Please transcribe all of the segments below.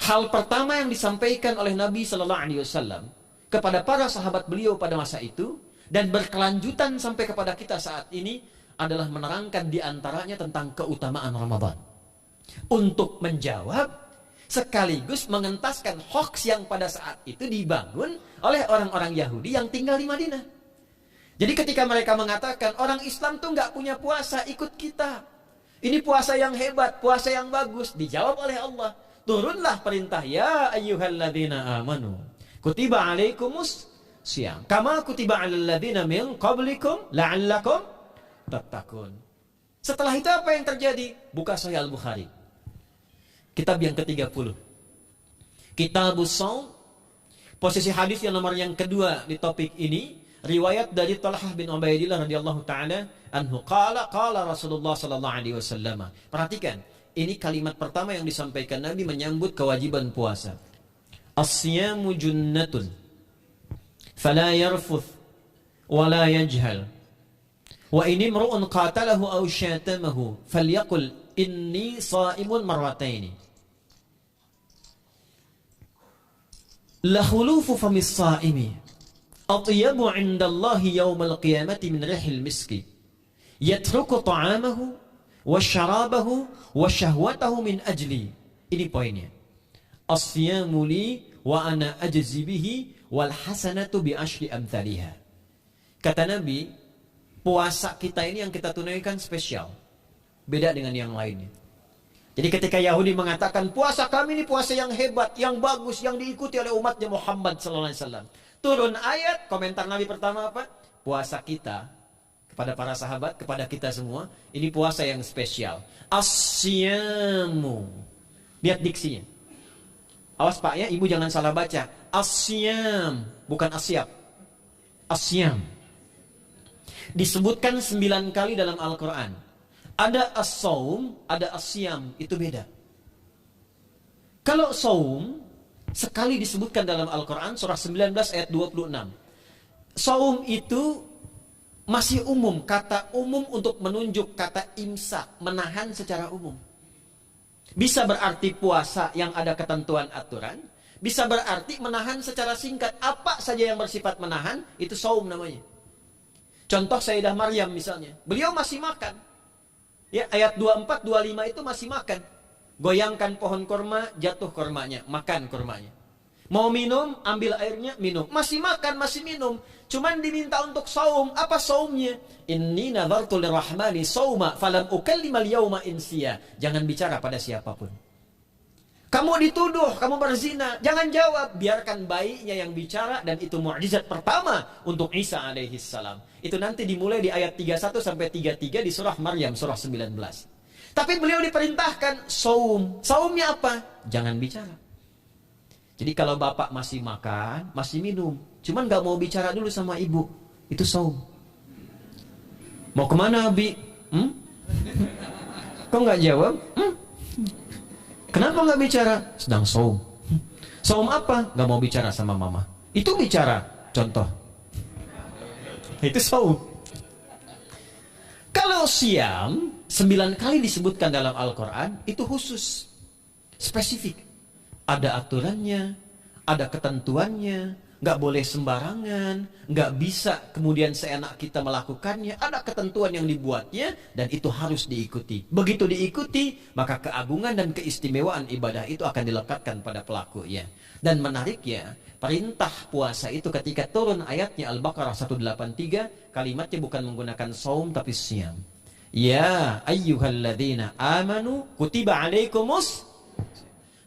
Hal pertama yang disampaikan oleh Nabi Sallallahu Alaihi Wasallam kepada para sahabat beliau pada masa itu dan berkelanjutan sampai kepada kita saat ini adalah menerangkan diantaranya tentang keutamaan Ramadan. Untuk menjawab sekaligus mengentaskan hoax yang pada saat itu dibangun oleh orang-orang Yahudi yang tinggal di Madinah. Jadi ketika mereka mengatakan orang Islam tuh nggak punya puasa, ikut kita. Ini puasa yang hebat, puasa yang bagus. Dijawab oleh Allah. Turunlah perintah, ya ayyuhalladzina amanu kutiba alaikumus syiyam kama kutiba alal ladzina min qablikum la'allakum tattaqun. Setelah itu apa yang terjadi? Buka Sahih Al-Bukhari. Kitab yang ke-30. Kitabus Shaum. Posisi hadis yang nomor yang kedua di topik ini, riwayat dari Talhah bin Ubaidillah radhiyallahu taala anhu qala Rasulullah sallallahu alaihi wasallam. Perhatikan. Ini kalimat pertama yang disampaikan Nabi menyambut kewajiban puasa. As-siyamu junnatun fala yarfuth wala yajhal wa in imru'un qatalahu aw syatamahu falyaqul inni sha'imun marrataini. La khulufu famis sha'imi atyabu 'inda Allah yawmal qiyamati min rihil miski yatruku ta'amahu wasyarabahu wasyahwatahu min ajli. Ini poinnya. As-siyamu li wa ana ajzi bihi wal hasanatu bi asyri amthaliha. Kata Nabi, puasa kita ini yang kita tunaikan spesial. Beda dengan yang lainnya. Jadi ketika Yahudi mengatakan puasa kami ini puasa yang hebat, yang bagus, yang diikuti oleh umatnya Muhammad sallallahu alaihi wasallam. Turun ayat, komentar Nabi pertama apa? Puasa kita kepada para sahabat, kepada kita semua, ini puasa yang spesial. As-siyamu. Lihat diksinya. Awas Pak ya, Ibu jangan salah baca. As-siyam, bukan asyab. As-siyam. Disebutkan 9 kali dalam Al-Quran. Ada as-saum, ada as-siyam, itu beda. Kalau saum, sekali disebutkan dalam Al-Quran, surah 19 ayat 26. Saum itu masih umum, kata umum untuk menunjuk kata imsak, menahan secara umum. Bisa berarti puasa yang ada ketentuan aturan, bisa berarti menahan secara singkat. Apa saja yang bersifat menahan, itu saum namanya. Contoh Sayyidah Maryam misalnya, beliau masih makan. Ya, ayat 24, 25 itu masih makan. Goyangkan pohon kurma, jatuh kurmanya, makan kurmanya. Mau minum, ambil airnya, minum. Masih makan, masih minum. Cuman diminta untuk saum. Apa saumnya? Inni nadhartu lirrahmani sauma falam ukallimal yauma insiya. Jangan bicara pada siapapun. Kamu dituduh, kamu berzina. Jangan jawab. Biarkan bayinya yang bicara. Dan itu mukjizat pertama untuk Isa alaihissalam. Itu nanti dimulai di ayat 31 sampai 33 di surah Maryam, surah 19. Tapi beliau diperintahkan saum. Saumnya apa? Jangan bicara. Jadi kalau bapak masih makan, masih minum, cuman gak mau bicara dulu sama ibu, itu saum. Mau kemana Abi? Kok gak jawab? Kenapa gak bicara? Sedang saum. Saum apa? Gak mau bicara sama mama. Itu bicara, contoh. Itu saum. Kalau siam, 9 kali disebutkan dalam Al-Quran, itu khusus, spesifik. Ada aturannya, ada ketentuannya, nggak boleh sembarangan, nggak bisa kemudian seenak kita melakukannya, ada ketentuan yang dibuatnya, dan itu harus diikuti. Begitu diikuti, maka keagungan dan keistimewaan ibadah itu akan dilekatkan pada pelakunya. Dan menariknya, perintah puasa itu ketika turun ayatnya Al-Baqarah 183, kalimatnya bukan menggunakan saum tapi siyam. Ya ayyuhalladzina amanu kutiba alaikumus.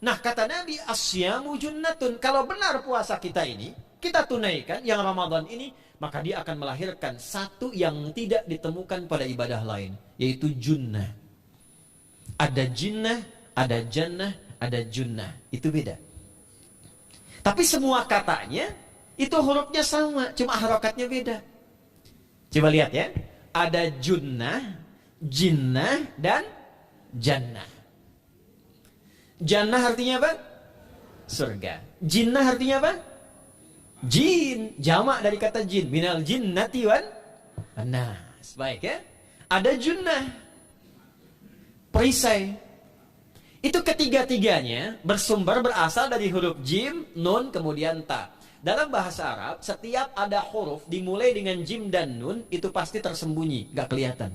Nah kata Nabi, asyamu junnatun. Kalau benar puasa kita ini, kita tunaikan yang Ramadan ini, maka dia akan melahirkan satu yang tidak ditemukan pada ibadah lain, yaitu junnah. Ada jinnah, ada jannah, ada junnah. Itu beda. Tapi semua katanya, itu hurufnya sama, cuma harokatnya beda. Coba lihat ya. Ada junnah, jinnah, dan jannah. Jannah artinya apa? Surga. Jinnah artinya apa? Jin, jamak dari kata jin, minal jinnati wan nas. Baik ya. Ada junnah, perisai. Itu ketiga-tiganya berasal dari huruf jim, nun, kemudian ta. Dalam bahasa Arab, setiap ada huruf dimulai dengan jim dan nun, itu pasti tersembunyi, gak kelihatan.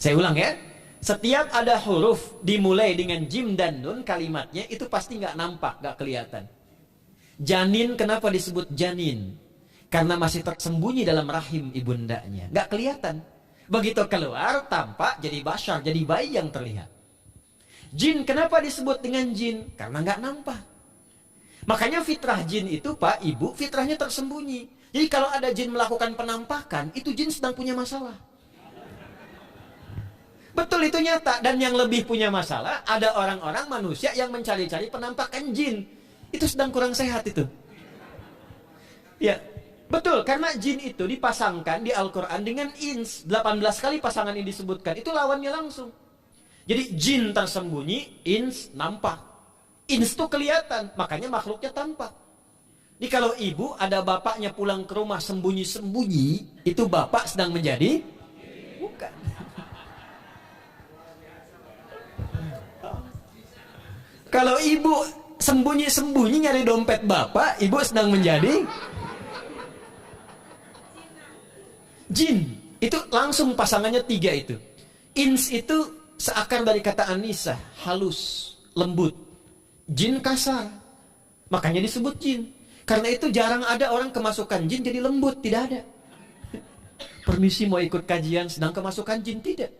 Saya ulang ya. Setiap ada huruf dimulai dengan jim dan nun, kalimatnya itu pasti gak nampak, gak kelihatan. Janin, kenapa disebut janin? Karena masih tersembunyi dalam rahim ibundanya, gak kelihatan. Begitu keluar, tampak jadi bashar, jadi bayi yang terlihat. Jin, kenapa disebut dengan jin? Karena gak nampak. Makanya fitrah jin itu, Pak, Ibu, fitrahnya tersembunyi. Jadi kalau ada jin melakukan penampakan, itu jin sedang punya masalah. Betul, itu nyata. Dan yang lebih punya masalah, ada orang-orang manusia yang mencari-cari penampakan jin. Itu sedang kurang sehat itu. Ya, betul. Karena jin itu dipasangkan di Al-Quran dengan ins. 18 kali pasangan ini disebutkan. Itu lawannya langsung. Jadi jin tersembunyi, ins nampak. Ins itu kelihatan, makanya makhluknya tampak. Jadi kalau ibu ada bapaknya pulang ke rumah sembunyi-sembunyi, itu bapak sedang menjadi? Bukan. Kalau ibu sembunyi-sembunyi nyari dompet bapak, ibu sedang menjadi jin. Itu langsung pasangannya 3 itu. Ins itu seakar dari kata anisah, halus, lembut. Jin kasar, makanya disebut jin. Karena itu jarang ada orang kemasukan jin jadi lembut, tidak ada. Permisi mau ikut kajian sedang kemasukan jin, tidak.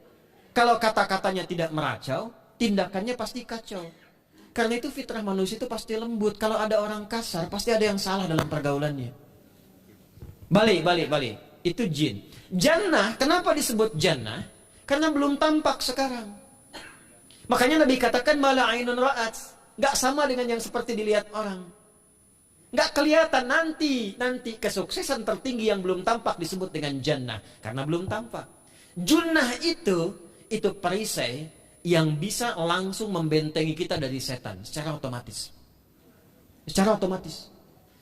Kalau kata-katanya tidak meracau, tindakannya pasti kacau. Karena itu fitrah manusia itu pasti lembut. Kalau ada orang kasar, pasti ada yang salah dalam pergaulannya. Balik. Itu jin. Jannah, kenapa disebut jannah? Karena belum tampak sekarang. Makanya Nabi katakan mala ainun ra'at. Gak sama dengan yang seperti dilihat orang. Gak kelihatan nanti kesuksesan tertinggi yang belum tampak disebut dengan jannah. Karena belum tampak. Junnah itu perisai yang bisa langsung membentengi kita dari setan secara otomatis.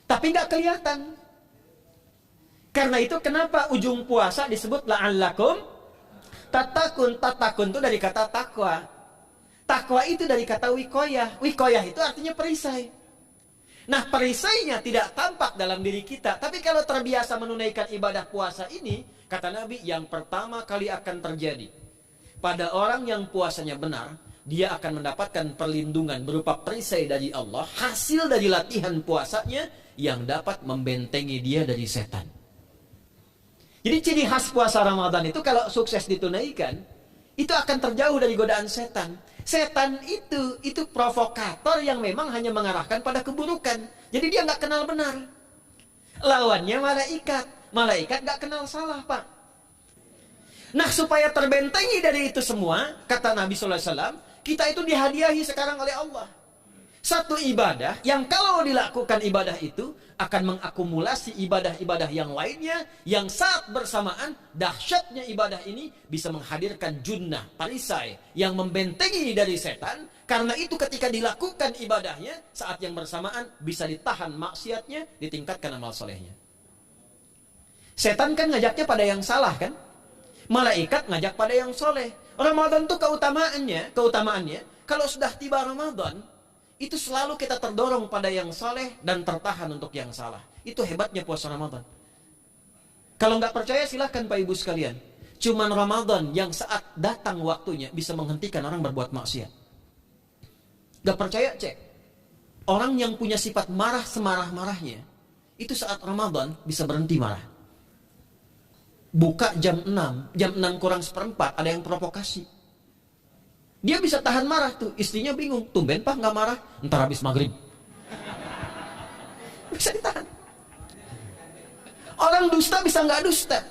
Tapi gak kelihatan. Karena itu kenapa ujung puasa disebut la'allakum tatakun itu dari kata takwa. Takwa itu dari kata wikoyah. Wikoyah itu artinya perisai. Nah, perisainya tidak tampak dalam diri kita. Tapi kalau terbiasa menunaikan ibadah puasa ini, kata Nabi, yang pertama kali akan terjadi pada orang yang puasanya benar, dia akan mendapatkan perlindungan berupa perisai dari Allah, hasil dari latihan puasanya yang dapat membentengi dia dari setan. Jadi ciri khas puasa Ramadan itu kalau sukses ditunaikan, itu akan terjauh dari godaan setan. Setan itu provokator yang memang hanya mengarahkan pada keburukan. Jadi dia nggak kenal benar. Lawannya malaikat. Malaikat nggak kenal salah, Pak. Nah, supaya terbentengi dari itu semua, kata Nabi SAW, kita itu dihadiahi sekarang oleh Allah. Satu ibadah yang kalau dilakukan ibadah itu akan mengakumulasi ibadah-ibadah yang lainnya, yang saat bersamaan dahsyatnya ibadah ini bisa menghadirkan junnah, perisai yang membentengi dari setan. Karena itu ketika dilakukan ibadahnya, saat yang bersamaan bisa ditahan maksiatnya, ditingkatkan amal solehnya. Setan kan ngajaknya pada yang salah kan? Malaikat ngajak pada yang soleh. Ramadan itu keutamaannya, kalau sudah tiba Ramadan, itu selalu kita terdorong pada yang soleh dan tertahan untuk yang salah. Itu hebatnya puasa Ramadan. Kalau nggak percaya silahkan Pak Ibu sekalian. Cuman Ramadan yang saat datang waktunya bisa menghentikan orang berbuat maksiat. Nggak percaya cek. Orang yang punya sifat marah semarah-marahnya, itu saat Ramadan bisa berhenti marah. Buka jam 6 kurang seperempat ada yang provokasi. Dia bisa tahan marah tuh, istrinya bingung, tumben Pak nggak marah, ntar habis maghrib. Bisa ditahan. Orang dusta bisa nggak dusta.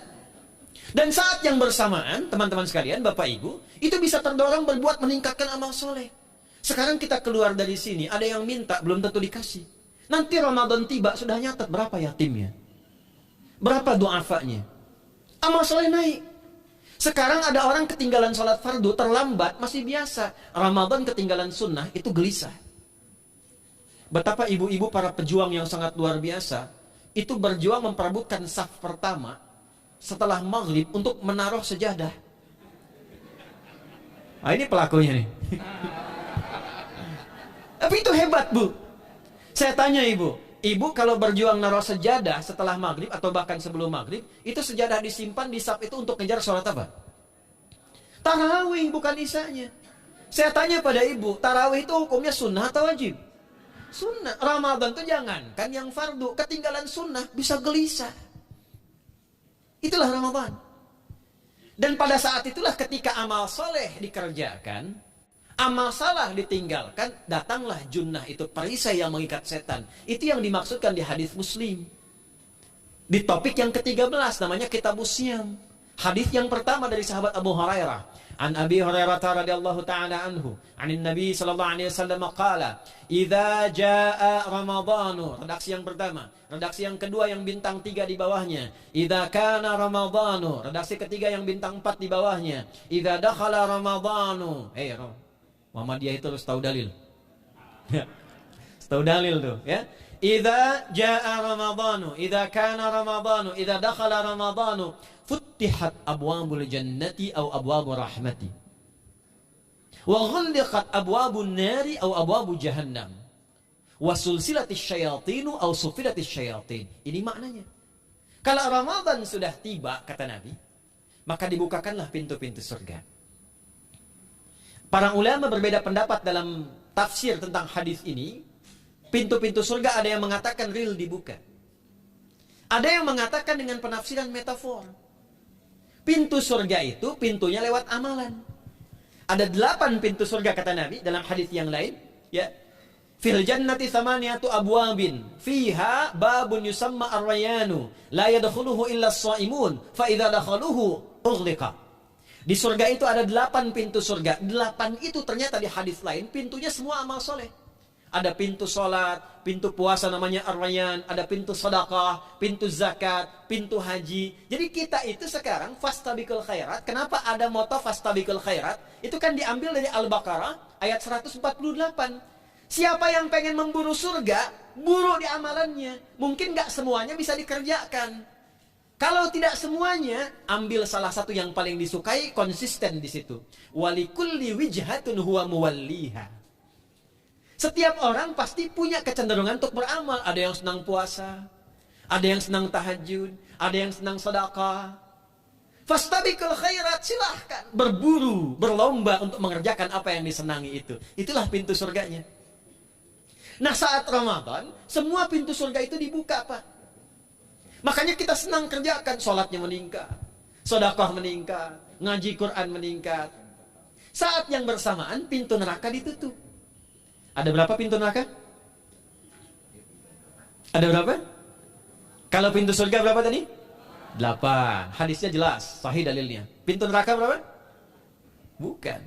Dan saat yang bersamaan, teman-teman sekalian, Bapak Ibu, itu bisa terdorong berbuat meningkatkan amal soleh. Sekarang kita keluar dari sini, ada yang minta, belum tentu dikasih. Nanti Ramadan tiba, sudah nyatat berapa yatimnya, berapa du'afanya. Amal soleh naik. Sekarang ada orang ketinggalan sholat fardu terlambat, masih biasa. Ramadan ketinggalan sunnah, itu gelisah. Betapa ibu-ibu para pejuang yang sangat luar biasa itu berjuang memperebutkan saf pertama setelah maghrib untuk menaruh sejadah. Nah, ini pelakunya nih. Tapi itu hebat, Bu. Saya tanya ibu kalau berjuang naruh sejadah setelah maghrib atau bahkan sebelum maghrib, itu sejadah disimpan di saf itu untuk ngejar sholat apa? Tarawih, bukan isanya. Saya tanya pada ibu, tarawih itu hukumnya sunnah atau wajib? Sunnah. Ramadan itu jangan kan yang fardu, ketinggalan sunnah bisa gelisah. Itulah Ramadan. Dan pada saat itulah ketika amal soleh dikerjakan, amal salah ditinggalkan, datanglah junnah, itu perisai yang mengikat setan. Itu yang dimaksudkan di hadis Muslim. Di topik yang ke-13 namanya Kitabus Syiyam. Hadis yang pertama dari sahabat Abu Hurairah. An Abi Hurairah radhiyallahu ta'ala anhu, anin Nabi sallallahu alaihi wasallam qala, "Idza jaa Ramadhanu." Redaksi yang pertama. Redaksi yang kedua yang bintang 3 di bawahnya. "Idza kana Ramadhanu." Redaksi ketiga yang bintang 4 di bawahnya. "Idza dakhala Ramadhanu." Muhammadiyah itu harus tahu dalil. Ya. Tahu dalil tuh, ya. Idza jaa Ramadhanu, idza kana Ramadhanu, idza dakhala Ramadhanu, futtihat abwabul jannati aw abwabur rahmati. Wa ghulqat abwabun nari aw abwabu jahannam. Wa sulsilatis syayatinu aw sufilatis syayatin. Ini maknanya. Kalau Ramadan sudah tiba, kata Nabi, maka dibukakanlah pintu-pintu surga. Para ulama berbeda pendapat dalam tafsir tentang hadis ini. Pintu-pintu surga ada yang mengatakan real dibuka. Ada yang mengatakan dengan penafsiran metafor. Pintu surga itu pintunya lewat amalan. Ada 8 pintu surga kata Nabi dalam hadis yang lain, ya. Fil jannati thamaniyatu abwabin, fiha babun yusamma ar-rayyanu, la yadkhuluhu illa as-shaimun, fa idza dakhaluhu ughliqa. Di surga itu ada 8 pintu surga. 8 itu ternyata di hadis lain pintunya semua amal soleh. Ada pintu sholat, pintu puasa namanya ar-rayyan, ada pintu sedekah, pintu zakat, pintu haji. Jadi kita itu sekarang fastabiqul khairat. Kenapa ada moto fastabiqul khairat? Itu kan diambil dari Al-Baqarah ayat 148. Siapa yang pengen memburu surga, buru di amalannya. Mungkin gak semuanya bisa dikerjakan. Kalau tidak semuanya, ambil salah satu yang paling disukai, konsisten di situ. Walikulli wijhatun huwa muwalliha. Setiap orang pasti punya kecenderungan untuk beramal. Ada yang senang puasa, ada yang senang tahajud, ada yang senang sedekah. Fastabiqul khairat, silahkan berburu, berlomba untuk mengerjakan apa yang disenangi itu. Itulah pintu surganya. Nah, saat Ramadan, semua pintu surga itu dibuka, Pak. Makanya kita senang kerjakan, sholatnya meningkat, sedekah meningkat, ngaji Quran meningkat. Saat yang bersamaan pintu neraka ditutup. Ada berapa pintu neraka? Ada berapa? Kalau pintu surga berapa tadi? 8. Hadisnya jelas, sahih dalilnya. Pintu neraka berapa? Bukan.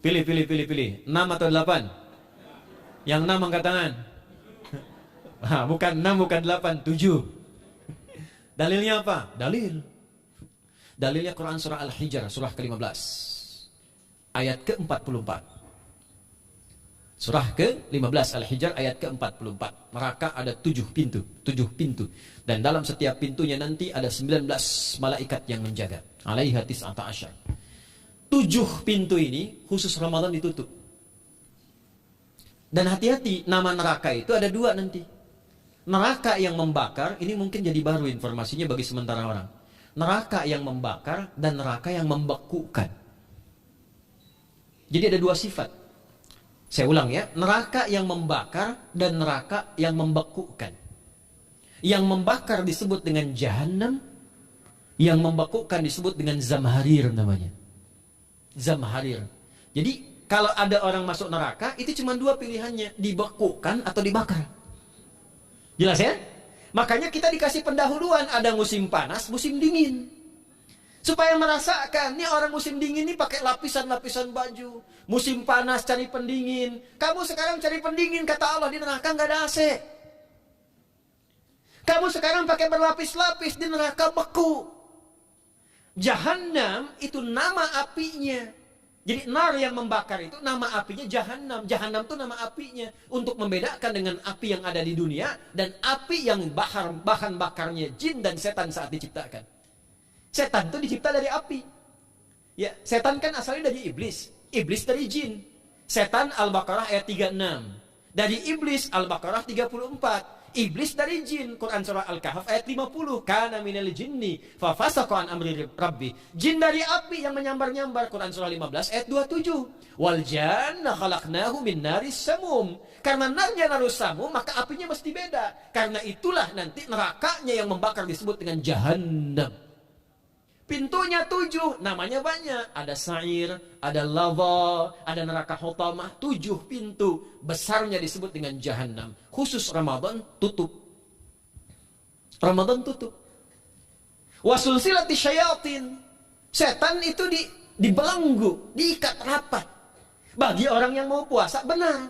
Pilih. 6 atau 8? Yang 6 angkat tangan. Bukan 6, bukan 8, 7. Dalilnya apa? Dalilnya Quran surah Al-Hijr, surah ke-15. Ayat ke-44. Surah ke-15 Al-Hijr ayat ke-44. Neraka ada 7 pintu. Dan dalam setiap pintunya nanti ada 19 malaikat yang menjaga. Alaiha tis'ata asyar. 7 pintu ini khusus Ramadan ditutup. Dan hati-hati, nama neraka itu ada 2 nanti. Neraka yang membakar, ini mungkin jadi baru informasinya bagi sementara orang. Neraka yang membakar dan neraka yang membekukan. Jadi ada 2 sifat. Saya ulang ya, neraka yang membakar dan neraka yang membekukan. Yang membakar disebut dengan Jahannam, yang membekukan disebut dengan Zamharir namanya. Zamharir. Jadi kalau ada orang masuk neraka, itu cuma 2 pilihannya, dibekukan atau dibakar. Jelas ya? Makanya kita dikasih pendahuluan, ada musim panas, musim dingin. Supaya merasakan, nih orang musim dingin nih pakai lapisan-lapisan baju. Musim panas cari pendingin. Kamu sekarang cari pendingin, kata Allah, di neraka nggak ada AC. Kamu sekarang pakai berlapis-lapis, di neraka beku. Jahannam itu nama apinya. Jadi nar yang membakar itu nama apinya Jahannam. Jahannam itu nama apinya. Untuk membedakan dengan api yang ada di dunia dan api yang bahan bakarnya jin dan setan saat diciptakan. Setan itu dicipta dari api. Ya, setan kan asalnya dari iblis. Iblis dari jin. Setan Al-Baqarah ayat 36. Dari iblis Al-Baqarah 34. Iblis dari jin, Quran surah Al-Kahf ayat 50. Kana minal jinni fa fasaqa an amri rabbi. Jin dari api yang menyambar-nyambar, Quran surah 15 ayat 27. Wal janna khalaqnahu min naris samum. Karena narnya narus samum, maka apinya mesti beda. Karena itulah nanti nerakanya yang membakar disebut dengan Jahannam. Pintunya 7, namanya banyak. Ada sa'ir, ada lava, ada neraka hutamah. 7 pintu. Besarnya disebut dengan Jahannam. Khusus Ramadan tutup. Ramadan tutup. Wasulsilati syayatin. Setan itu dibelenggu, diikat rapat. Bagi orang yang mau puasa, benar.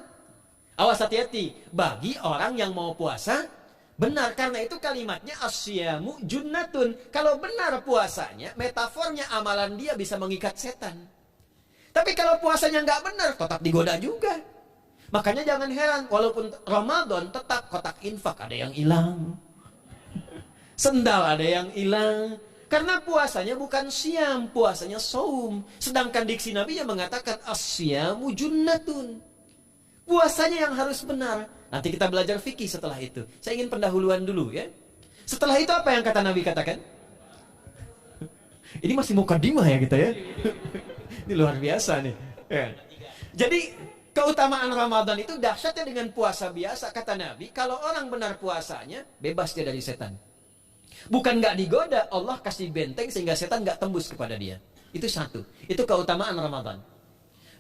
Awas hati-hati. Bagi orang yang mau puasa, benar. Karena itu kalimatnya asyamu junnatun. Kalau benar puasanya, metafornya amalan dia bisa mengikat setan. Tapi kalau puasanya nggak benar, tetap digoda juga. Makanya jangan heran, walaupun Ramadan tetap kotak infak ada yang hilang. Sendal ada yang hilang. Karena puasanya bukan siam, puasanya saum. Sedangkan diksi Nabi yang mengatakan asyamu junnatun. Puasanya yang harus benar. Nanti kita belajar fikih setelah itu. Saya ingin pendahuluan dulu ya. Setelah itu apa yang kata Nabi katakan? Ini masih mukadimah ya kita ya. Ini luar biasa nih. Ya. Jadi keutamaan Ramadan itu dahsyatnya dengan puasa biasa. Kata Nabi, kalau orang benar puasanya, bebas dia dari setan. Bukan nggak digoda, Allah kasih benteng sehingga setan nggak tembus kepada dia. Itu satu. Itu keutamaan Ramadan.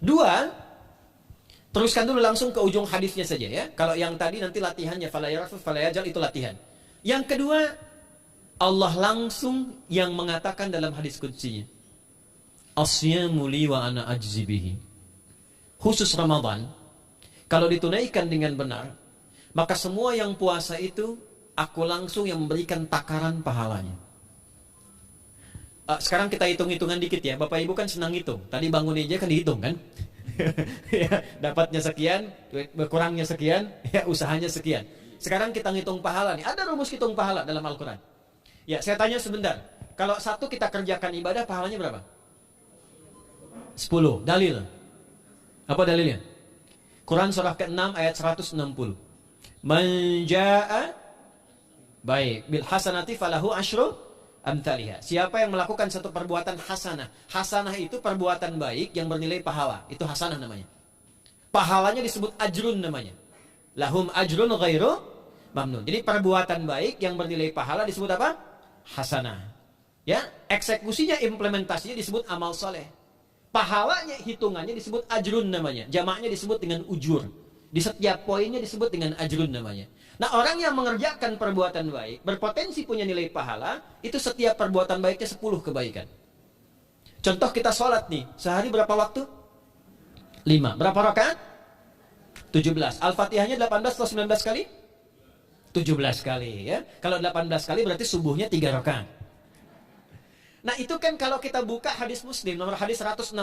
2, teruskan dulu langsung ke ujung hadisnya saja ya. Kalau yang tadi nanti latihannya fala yarfus fala yajal itu latihan. Yang kedua, Allah langsung yang mengatakan dalam hadis qudsinya. Asyamu li wa ana ajzi bihi. Khusus Ramadan, kalau ditunaikan dengan benar, maka semua yang puasa itu aku langsung yang memberikan takaran pahalanya. Sekarang kita hitung-hitungan dikit ya. Bapak Ibu kan senang hitung. Tadi bangun aja kan dihitung kan? Ya, dapatnya sekian, berkurangnya sekian, ya usahanya sekian. Sekarang kita ngitung pahala nih. Ada rumus hitung pahala dalam Al-Quran. Ya, saya tanya sebentar. Kalau satu kita kerjakan ibadah, pahalanya berapa? 10. Dalil. Apa dalilnya? Quran surah ke-6 ayat 160. Man jaa'a baik bil hasanati falahu asyru amthaliha. Siapa yang melakukan satu perbuatan hasanah. Hasanah itu perbuatan baik yang bernilai pahala. Itu hasanah namanya. Pahalanya disebut ajrun namanya. Lahum ajrun ghairu mamnun. Jadi perbuatan baik yang bernilai pahala disebut apa? Hasanah. Ya, eksekusinya, implementasinya disebut amal soleh. Pahalanya, hitungannya disebut ajrun namanya. Jamaknya disebut dengan ujur. Di setiap poinnya disebut dengan ajrun namanya. Nah, orang yang mengerjakan perbuatan baik, berpotensi punya nilai pahala, itu setiap perbuatan baiknya 10 kebaikan. Contoh kita sholat nih, sehari berapa waktu? 5. Berapa rakaat? 17. Al-Fatihahnya 18 atau 19 kali? 17 kali ya. Kalau 18 kali berarti subuhnya 3 rakaat. Nah, itu kan kalau kita buka hadis Muslim, nomor hadis 162,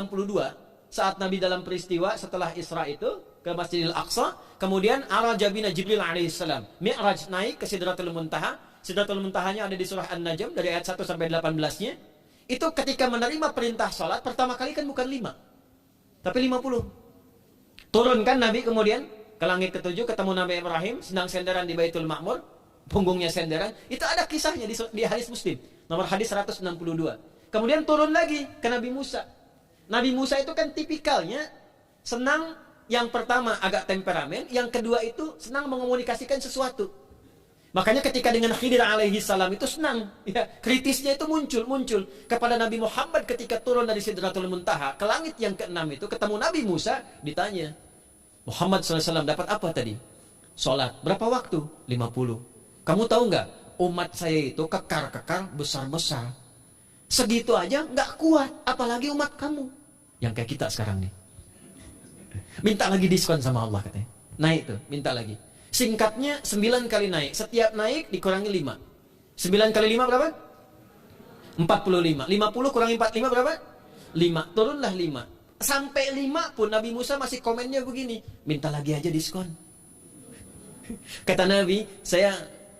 saat Nabi dalam peristiwa setelah Isra itu, ke Masjidil Aqsa, kemudian araja bina Jibril alaihissalam. Mi'raj naik ke Sidratul Muntaha. Sidratul Muntahanya ada di surah An-Najm dari ayat 1 sampai 18-nya. Itu ketika menerima perintah sholat, pertama kali kan bukan 5, tapi 50. Turunkan Nabi kemudian ke langit ke-7, ketemu Nabi Ibrahim, sedang senderan di Baitul Ma'mur, punggungnya senderan. Itu ada kisahnya di hadis Muslim, nomor hadis 162. Kemudian turun lagi ke Nabi Musa. Nabi Musa itu kan tipikalnya senang. Yang pertama agak temperamen, yang kedua itu senang mengomunikasikan sesuatu. Makanya ketika dengan Khidir alaihi salam itu senang, ya, kritisnya itu muncul kepada Nabi Muhammad ketika turun dari Sidratul Muntaha ke langit yang ke-6 itu ketemu Nabi Musa, ditanya, Muhammad SAW dapat apa tadi? Sholat. Berapa waktu? 50. Kamu tahu nggak? Umat saya itu kekar-kekar besar-besar. Segitu aja nggak kuat, apalagi umat kamu. Yang kayak kita sekarang nih. Minta lagi diskon sama Allah katanya. Naik tuh, minta lagi. Singkatnya 9 kali naik. Setiap naik dikurangi 5. 9 kali 5 berapa? 45. 50 kurangi 45 berapa? 5. Turunlah 5. Sampai 5 pun Nabi Musa masih komennya begini, minta lagi aja diskon. Kata Nabi, saya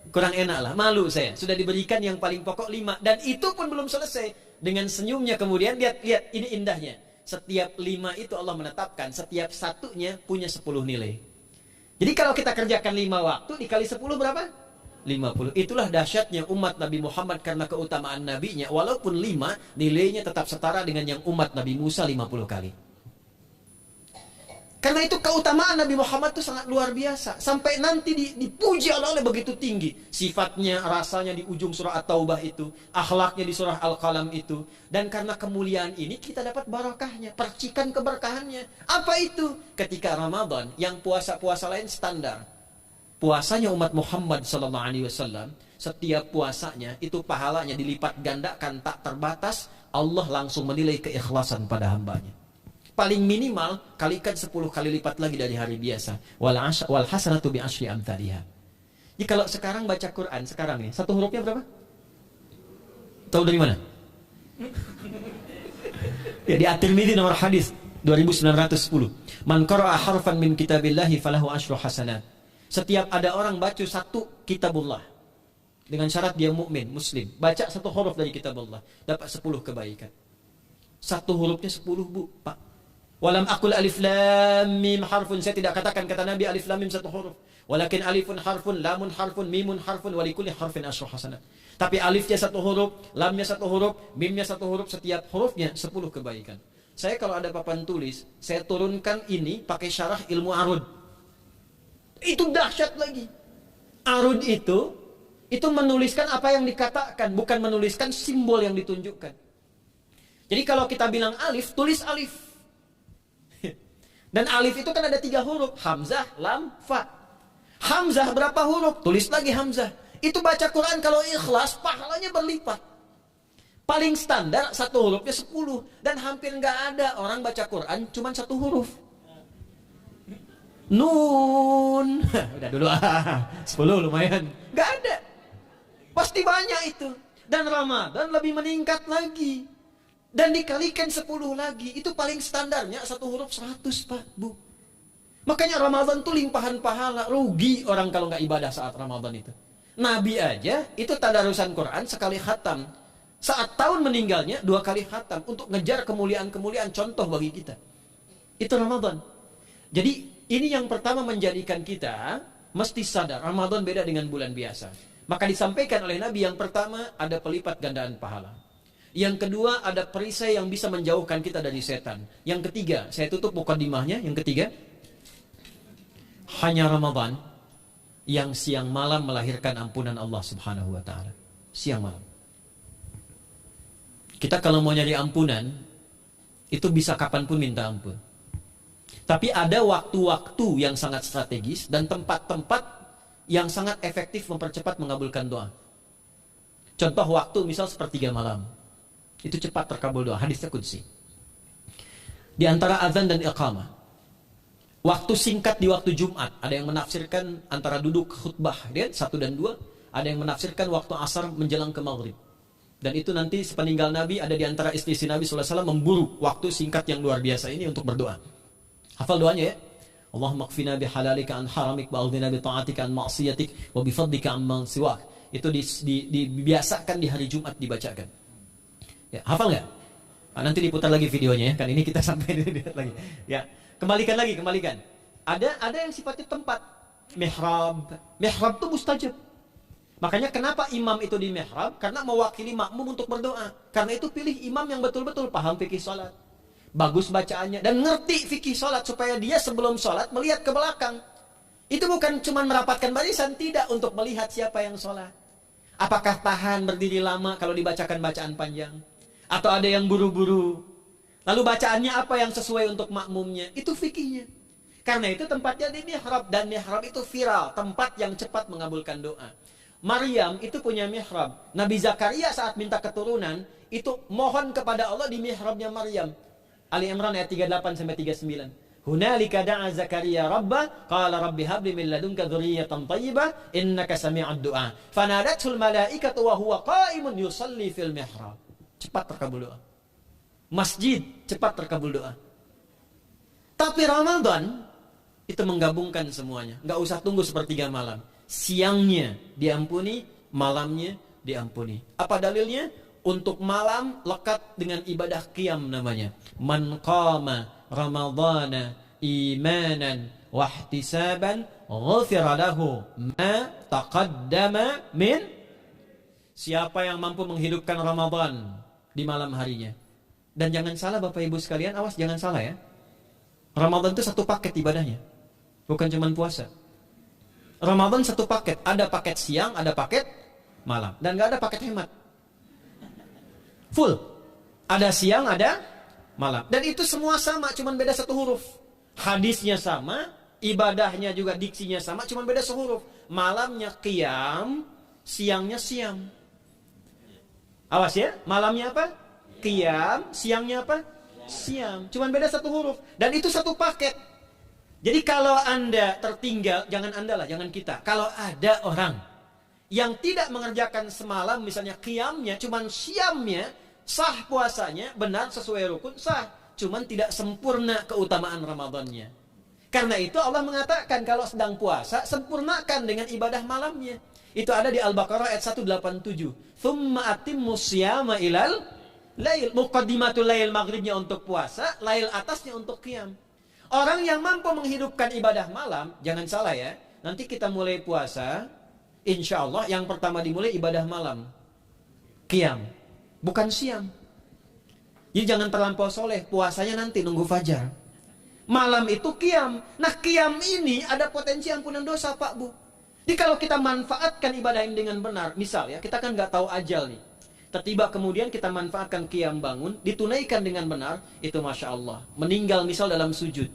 kurang enak lah, malu saya. Sudah diberikan yang paling pokok 5. Dan itu pun belum selesai. Dengan senyumnya kemudian, lihat ini indahnya. Setiap 5 itu Allah menetapkan, setiap satunya punya 10 nilai. Jadi kalau kita kerjakan 5 waktu, dikali 10 berapa? 50. Itulah dahsyatnya umat Nabi Muhammad karena keutamaan nabinya. Walaupun 5, nilainya tetap setara dengan yang umat Nabi Musa 50 kali. Karena itu keutamaan Nabi Muhammad itu sangat luar biasa. Sampai nanti dipuji oleh begitu tinggi. Sifatnya, rasanya di ujung surah At-Taubah itu. Akhlaknya di surah Al-Qalam itu. Dan karena kemuliaan ini kita dapat barakahnya. Percikan keberkahannya. Apa itu? Ketika Ramadan yang puasa-puasa lain standar. Puasanya umat Muhammad SAW, setiap puasanya itu pahalanya dilipat gandakan tak terbatas. Allah langsung menilai keikhlasan pada hambanya. Paling minimal kalikan 10 kali lipat lagi dari hari biasa. Wal hasanatu bi asyri amthaliha. Jadi kalau sekarang baca Quran sekarang nih, satu hurufnya berapa? Tahu dari mana? Ya, di At-Tirmidzi nomor hadis 2910. Man qara'a harfan min kitabillahi falahu asyru hasanat. Setiap ada orang baca satu kitabullah dengan syarat dia mukmin, muslim, baca satu huruf dari kitabullah, dapat 10 kebaikan. Satu hurufnya 10, Bu, Pak. Walam aqul alif lam mim harfun, saya tidak katakan kata Nabi alif lam mim satu huruf. Walakin alifun harfun, lamun harfun, mimun harfun, walikulli harfin asyru hasanat. Tapi alifnya satu huruf, lamnya satu huruf, mimnya satu huruf, setiap hurufnya 10 kebaikan. Saya kalau ada papan tulis, saya turunkan ini pakai syarah ilmu arud. Itu dahsyat lagi. Arud itu menuliskan apa yang dikatakan, bukan menuliskan simbol yang ditunjukkan. Jadi kalau kita bilang alif, tulis alif. Dan alif itu kan ada 3 huruf. Hamzah, lam, fa. Hamzah berapa huruf? Tulis lagi Hamzah. Itu baca Quran kalau ikhlas, pahalanya berlipat. Paling standar satu hurufnya 10. Dan hampir nggak ada orang baca Quran cuma satu huruf. Nun. Udah dulu 10 lumayan. Nggak ada. Pasti banyak itu. Dan Ramadan lebih meningkat lagi. Dan dikalikan 10 lagi. Itu paling standarnya satu huruf 100, Pak, Bu. Makanya Ramadan itu limpahan pahala. Rugi orang kalau nggak ibadah saat Ramadan itu. Nabi aja itu tadarusan Quran sekali khatam. Saat tahun meninggalnya 2 kali khatam. Untuk ngejar kemuliaan-kemuliaan contoh bagi kita. Itu Ramadan. Jadi ini yang pertama menjadikan kita mesti sadar. Ramadan beda dengan bulan biasa. Maka disampaikan oleh Nabi yang pertama ada pelipat gandaan pahala. Yang kedua ada perisai yang bisa menjauhkan kita dari setan. Yang ketiga, saya tutup mukadimahnya. Yang ketiga, hanya Ramadan yang siang malam melahirkan ampunan Allah Subhanahu wa taala. Siang malam. Kita kalau mau nyari ampunan, itu bisa kapanpun minta ampun. Tapi ada waktu-waktu yang sangat strategis dan tempat-tempat yang sangat efektif mempercepat mengabulkan doa. Contoh waktu misal sepertiga malam. Itu cepat terkabul doa, hadisnya qudsi. Di antara azan dan iqamah. Waktu singkat di waktu Jumat, ada yang menafsirkan antara duduk khutbah, dia 1 dan 2, ada yang menafsirkan waktu asar menjelang ke maghrib. Dan itu nanti sepeninggal Nabi ada di antara istri Nabi SAW memburu waktu singkat yang luar biasa ini untuk berdoa. Hafal doanya ya. Allahumma qfina bihalalika an haramik wa aghdina bi ta'atika an ma'siyatik wa bi fadlika amman siwak. Itu dibiasakan di hari Jumat dibacakan. Ya, hafal nggak? Nah, nanti diputar lagi videonya ya. Kan ini kita sampai lihat lagi. Ya, kembalikan. Ada yang sifatnya tempat. Mihrab. Mihrab itu mustajab. Makanya kenapa imam itu di mihrab? Karena mewakili makmum untuk berdoa. Karena itu pilih imam yang betul-betul paham fikih salat. Bagus bacaannya dan ngerti fikih salat supaya dia sebelum salat melihat ke belakang. Itu bukan cuma merapatkan barisan, tidak, untuk melihat siapa yang salat. Apakah tahan berdiri lama kalau dibacakan bacaan panjang? Atau ada yang buru-buru. Lalu bacaannya apa yang sesuai untuk makmumnya? Itu fikihnya. Karena itu tempatnya di mihrab. Dan mihrab itu viral. Tempat yang cepat mengabulkan doa. Maryam itu punya mihrab. Nabi Zakaria saat minta keturunan, itu mohon kepada Allah di mihrabnya Maryam. Ali Imran ayat 38-39. Hunalika da'a Zakaria rabbah. Qala rabbi habli min ladunka dzurriyyatan thayyibah. Innaka sami'ud du'a. Fanadatul malaikatu wa huwa qa'imun yusalli fil mihrab. Cepat terkabul doa. Masjid cepat terkabul doa. Tapi Ramadan itu menggabungkan semuanya. Nggak usah tunggu sepertiga malam. Siangnya diampuni, malamnya diampuni. Apa dalilnya? Untuk malam lekat dengan ibadah qiyam namanya. Man qama ramadhana imanan wahtisaban ghufira lahu ma taqaddama min. Siapa yang mampu menghidupkan Ramadan di malam harinya. Dan jangan salah Bapak Ibu sekalian, awas jangan salah ya. Ramadan itu satu paket ibadahnya. Bukan cuma puasa. Ramadan satu paket. Ada paket siang, ada paket malam. Dan gak ada paket hemat. Full. Ada siang, ada malam. Dan itu semua sama, cuma beda satu huruf. Hadisnya sama, ibadahnya juga diksinya sama, cuma beda sehuruf. Malamnya qiyam, siangnya siam. Awas ya, malamnya apa? Qiyam, siangnya apa? Siam. Cuman beda satu huruf. Dan itu satu paket. Jadi kalau Anda tertinggal, jangan Anda lah, jangan kita. Kalau ada orang yang tidak mengerjakan semalam, misalnya qiyamnya, cuman siamnya, sah puasanya, benar sesuai rukun, sah. Cuman tidak sempurna keutamaan Ramadannya. Karena itu Allah mengatakan kalau sedang puasa, sempurnakan dengan ibadah malamnya. Itu ada di Al-Baqarah ayat 187. Thumma atimmu siyama ilal lail. Muqaddimatul lail, maghribnya untuk puasa, lail atasnya untuk qiyam. Orang yang mampu menghidupkan ibadah malam, jangan salah ya, nanti kita mulai puasa, insya Allah yang pertama dimulai ibadah malam. Qiyam, bukan siam. Jadi jangan terlampau soleh, puasanya nanti nunggu fajar. Malam itu qiyam. Nah qiyam ini ada potensi ampunan dosa Pak Bu. Jadi kalau kita manfaatkan ibadah ini dengan benar, misal ya, kita kan nggak tahu ajal nih. Tiba kemudian kita manfaatkan qiyam bangun, ditunaikan dengan benar, itu Masya Allah. Meninggal misal dalam sujud,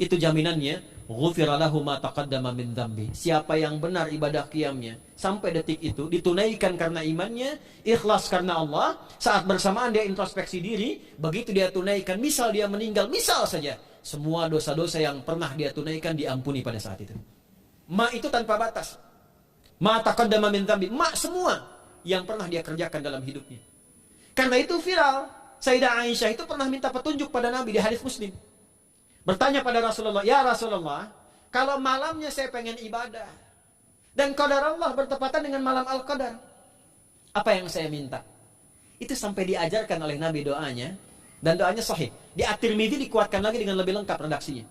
itu jaminannya, ghufira lahu ma taqaddama min dzambi. Siapa yang benar ibadah qiyamnya, sampai detik itu, ditunaikan karena imannya, ikhlas karena Allah, saat bersamaan dia introspeksi diri, begitu dia tunaikan, misal dia meninggal, misal saja, semua dosa-dosa yang pernah dia tunaikan diampuni pada saat itu. Ma itu tanpa batas. Ma taqaddama min dzambi, ma semua yang pernah dia kerjakan dalam hidupnya. Karena itu viral. Sayyidah Aisyah itu pernah minta petunjuk pada Nabi di hadis Muslim. Bertanya pada Rasulullah, "Ya Rasulullah, kalau malamnya saya pengen ibadah dan qadar Allah bertepatan dengan malam Al-Qadar, apa yang saya minta?" Itu sampai diajarkan oleh Nabi doanya, dan doanya sahih. Di At-Tirmidzi dikuatkan lagi dengan lebih lengkap redaksinya.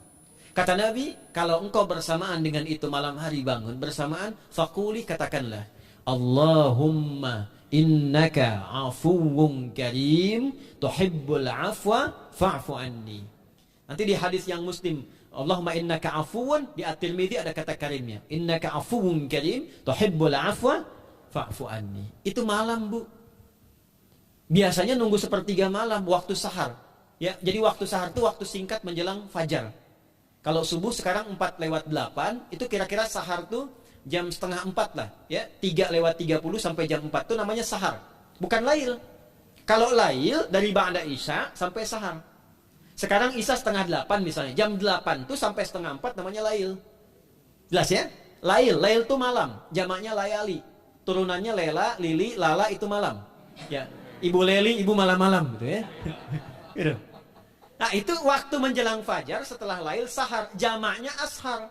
Kata Nabi, kalau engkau bersamaan dengan itu malam hari bangun, bersamaan, faquli, katakanlah, Allahumma innaka afuwun karim, tuhibbul afwa, fa'fu anni. Nanti di hadis yang Muslim, Allahumma innaka afuwun, di At-Tirmidzi ada kata karimnya. Innaka afuwun karim, tuhibbul afwa, fa'fu anni. Itu malam Bu. Biasanya nunggu sepertiga malam, waktu sahar. Ya, jadi waktu sahar itu waktu singkat menjelang fajar. Kalau subuh sekarang 4:08, itu kira-kira sahar tuh jam setengah 4 lah. Ya, 3:30 sampai jam 4 itu namanya sahar. Bukan lail. Kalau lail dari ba'da isya sampai sahar. Sekarang isya setengah 8 misalnya. Jam 8 tuh sampai setengah 4 namanya lail. Jelas ya? Lail. Lail tuh malam. Jamaknya layali. Turunannya lela, lili, lala itu malam. Ya. Ibu leli, ibu malam-malam gitu ya. Gitu. Nah itu waktu menjelang fajar setelah lail sahar, jamaknya ashar.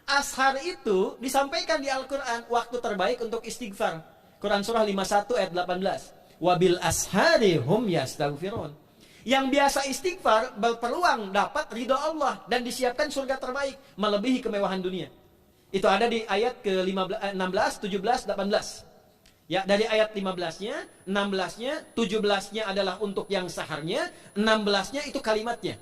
Ashar itu disampaikan di Al-Quran, waktu terbaik untuk istighfar. Quran surah 51 ayat 18. Wabil ashari hum yastaghfirun. Yang biasa istighfar berpeluang dapat ridho Allah dan disiapkan surga terbaik, melebihi kemewahan dunia. Itu ada di ayat ke-16, 17, 18. Ya, dari ayat 15-nya, 16-nya, 17-nya adalah untuk yang saharnya, 16-nya itu kalimatnya.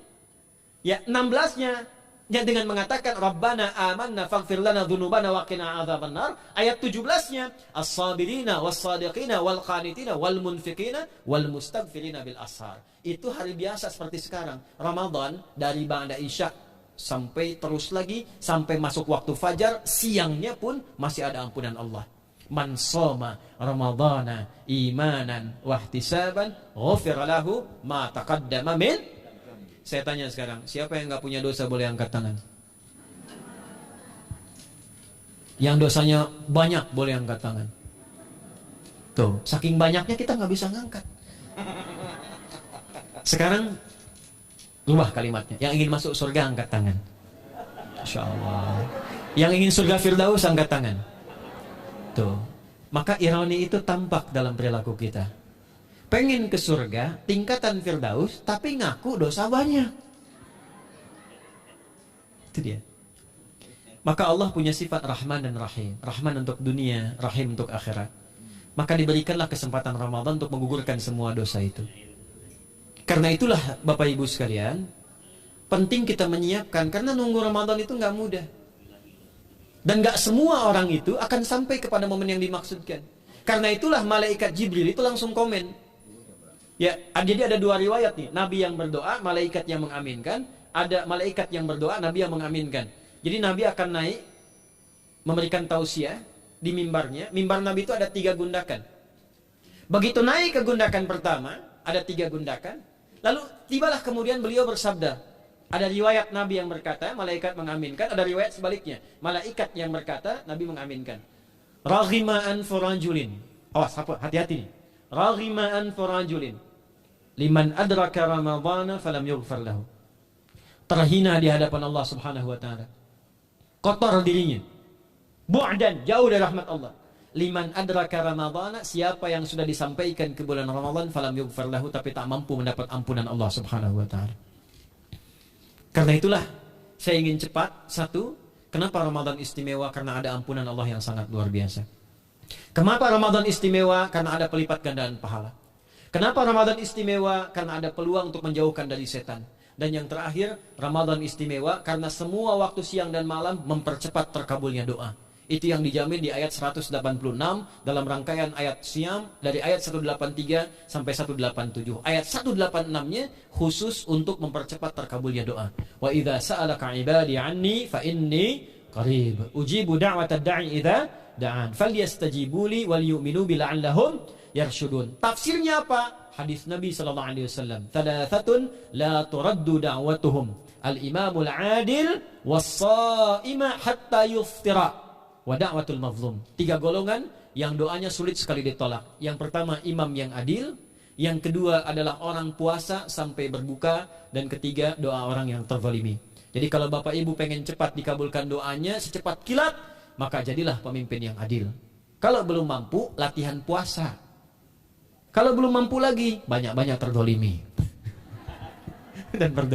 Ya, 16-nya ya, dengan mengatakan Rabbana amanna faghfir lana dzunubana wa qina adzabannar. Ayat 17-nya as-sabirina was-sadiqina wal qanitina wal munfiqina wal mustaghfirina bil ashar. Itu hari biasa seperti sekarang. Ramadan dari ba'da isya sampai terus lagi sampai masuk waktu fajar, siangnya pun masih ada ampunan Allah. Man shoma ramadhana imanan wahtisaban ghufira lahu ma taqaddama min. Saya tanya sekarang, siapa yang enggak punya dosa boleh angkat tangan? Yang dosanya banyak boleh angkat tangan. Tuh, saking banyaknya kita nggak bisa ngangkat. Sekarang Rubah kalimatnya. Yang ingin masuk surga angkat tangan. Masya Allah. Yang ingin surga Firdaus angkat tangan. Tuh. Maka ironi itu tampak dalam perilaku kita. Pengen ke surga, tingkatan Firdaus, tapi ngaku dosa banyak. Itu dia. Maka Allah punya sifat Rahman dan Rahim. Rahman untuk dunia, Rahim untuk akhirat. Maka diberikanlah kesempatan Ramadan untuk menggugurkan semua dosa itu. Karena itulah Bapak Ibu sekalian, penting kita menyiapkan. Karena nunggu Ramadan itu nggak mudah. Dan nggak semua orang itu akan sampai kepada momen yang dimaksudkan. Karena itulah malaikat Jibril itu langsung komen. Ya, jadi ada dua riwayat nih. Nabi yang berdoa, malaikat yang mengaminkan. Ada malaikat yang berdoa, Nabi yang mengaminkan. Jadi Nabi akan naik memberikan tausiah di mimbarnya. Mimbar Nabi itu ada 3 gundakan. Begitu naik ke gundakan pertama, ada 3 gundakan. Lalu tibalah kemudian beliau bersabda. Ada riwayat Nabi yang berkata, malaikat mengaminkan. Ada riwayat sebaliknya, malaikat yang berkata, Nabi mengaminkan. Raghima anfu rajulin. Awas, hati-hati nih. Raghima anfu rajulin liman adraka ramadhana falam yughfar lahu. Terhina di hadapan Allah Subhanahu wa taala. Kotor dirinya. Bu'dan, jauh dari rahmat Allah. Liman adraka ramadhana, siapa yang sudah disampaikan ke bulan Ramadan falam yughfar lahu, tapi tak mampu mendapat ampunan Allah Subhanahu wa taala. Karena itulah saya ingin cepat. Satu, kenapa Ramadan istimewa? Karena ada ampunan Allah yang sangat luar biasa. Kenapa Ramadan istimewa? Karena ada pelipat gandaan pahala. Kenapa Ramadan istimewa? Karena ada peluang untuk menjauhkan dari setan. Dan yang terakhir, Ramadan istimewa karena semua waktu siang dan malam mempercepat terkabulnya doa. Itu yang dijamin di ayat 186 dalam rangkaian ayat Siyam dari ayat 183 sampai 187. Ayat 186-nya khusus untuk mempercepat terkabulnya doa. Wa idza sa'alaka 'ibadi 'anni fa inni qarib. Ujibu da'watad da'i idza da'an. Falyastajibuli wal yu'minu bila'allahum yarshudun. Tafsirnya apa? Hadis Nabi sallallahu alaihi wasallam. Thalathatun la turaddu da'watuhum. Al-imamul 'adil was-sha'ima hatta yuftira. Wa da'watul mazlum. 3 golongan yang doanya sulit sekali ditolak. Yang pertama imam yang adil, yang kedua adalah orang puasa sampai berbuka, dan ketiga doa orang yang terzalimi. Jadi kalau Bapak Ibu pengen cepat dikabulkan doanya secepat kilat, maka jadilah pemimpin yang adil. Kalau belum mampu, latihan puasa. Kalau belum mampu lagi, banyak-banyak terzalimi dan berdoa.